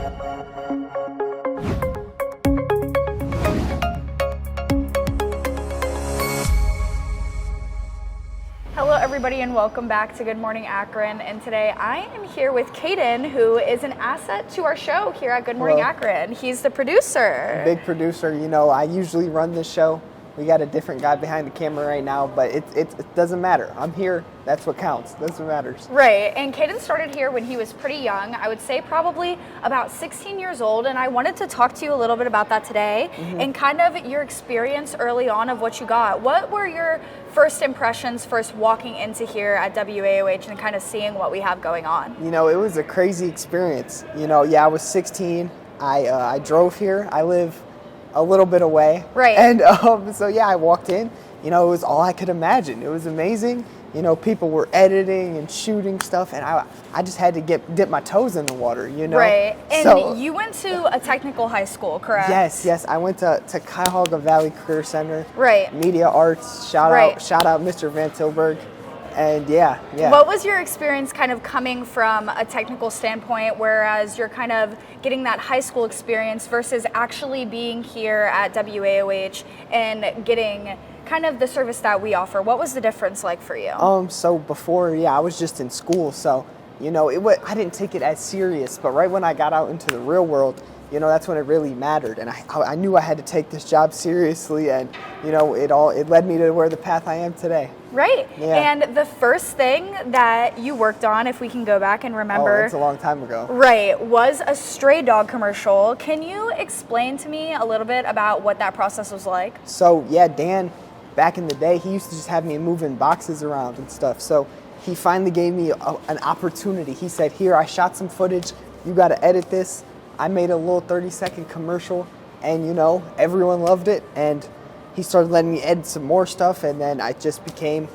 Hello everybody and welcome back to Good Morning Akron, and today I am here with Kaiden, who is an asset to our show here at Good Morning Akron. He's the producer. Big producer. You know, I usually run this show. We got a different guy behind the camera right now, but it doesn't matter. I'm here. That's what counts. That's what matters. Right, and Kaiden started here when he was pretty young. I would say probably about 16 years old, and I wanted to talk to you a little bit about that today and kind of your experience early on of what you got. What were your first impressions first walking into here at WAOH and kind of seeing what we have going on? You know, it was a crazy experience. You know, yeah, I was 16. I drove here. I live a little bit away. Right. And so, yeah, I walked in. You know, it was all I could imagine. It was amazing. You know, people were editing and shooting stuff, and I just had to dip my toes in the water, you know? Right. And so, you went to a technical high school, correct? Yes. I went to Cuyahoga Valley Career Center. Right. Media Arts. Shout out Mr. Van Tilburg. And yeah. What was your experience kind of coming from a technical standpoint, whereas you're kind of getting that high school experience versus actually being here at WAOH and getting kind of the service that we offer? What was the difference like for you? So before, I was just in school, so you know, I didn't take it as serious. But right when I got out into the real world, you know, that's when it really mattered, and I knew I had to take this job seriously, and you know, it led me to where the path I am today. Right. Yeah. And the first thing that you worked on, if we can go back and remember, it's a long time ago. Right, was a stray dog commercial. Can you explain to me a little bit about what that process was like? So yeah, Dan, back in the day, he used to just have me moving boxes around and stuff. So he finally gave me an opportunity. He said, "Here, I shot some footage. You got to edit this." I made a little 30-second commercial, and you know, everyone loved it. And he started letting me edit some more stuff, and then I just became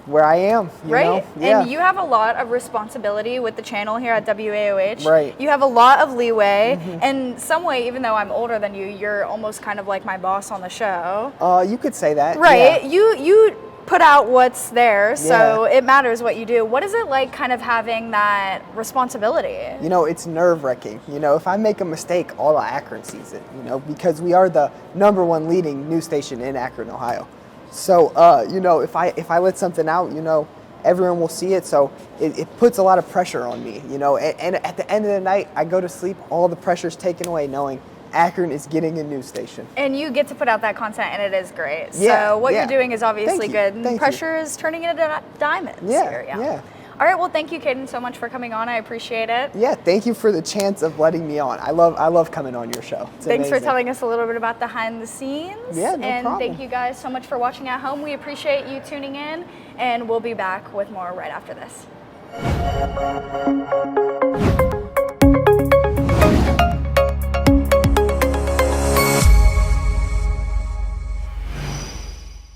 where I am. You know? Yeah. And you have a lot of responsibility with the channel here at WAOH. Right. You have a lot of leeway. In some way, even though I'm older than you, you're almost kind of like my boss on the show. You could say that. Right. Yeah. You put out what's there, so it matters what you do. What is it like kind of having that responsibility? You know, it's nerve-wracking. You know, if I make a mistake, all of Akron sees it, you know, because we are the #1 leading news station in Akron, Ohio. So, you know, if I let something out, you know, everyone will see it. So it puts a lot of pressure on me, you know, and at the end of the night, I go to sleep, all the pressure's taken away knowing Akron is getting a news station. And you get to put out that content, and it is great. Yeah, so what you're doing is obviously good. And pressure is turning into diamonds here. Yeah. All right, well, thank you, Kaiden, so much for coming on. I appreciate it. Yeah, thank you for the chance of letting me on. I love coming on your show. It's Thanks amazing. for telling us a little bit about behind the scenes. Yeah, no and problem. thank you guys so much for watching at home. We appreciate you tuning in, and we'll be back with more right after this.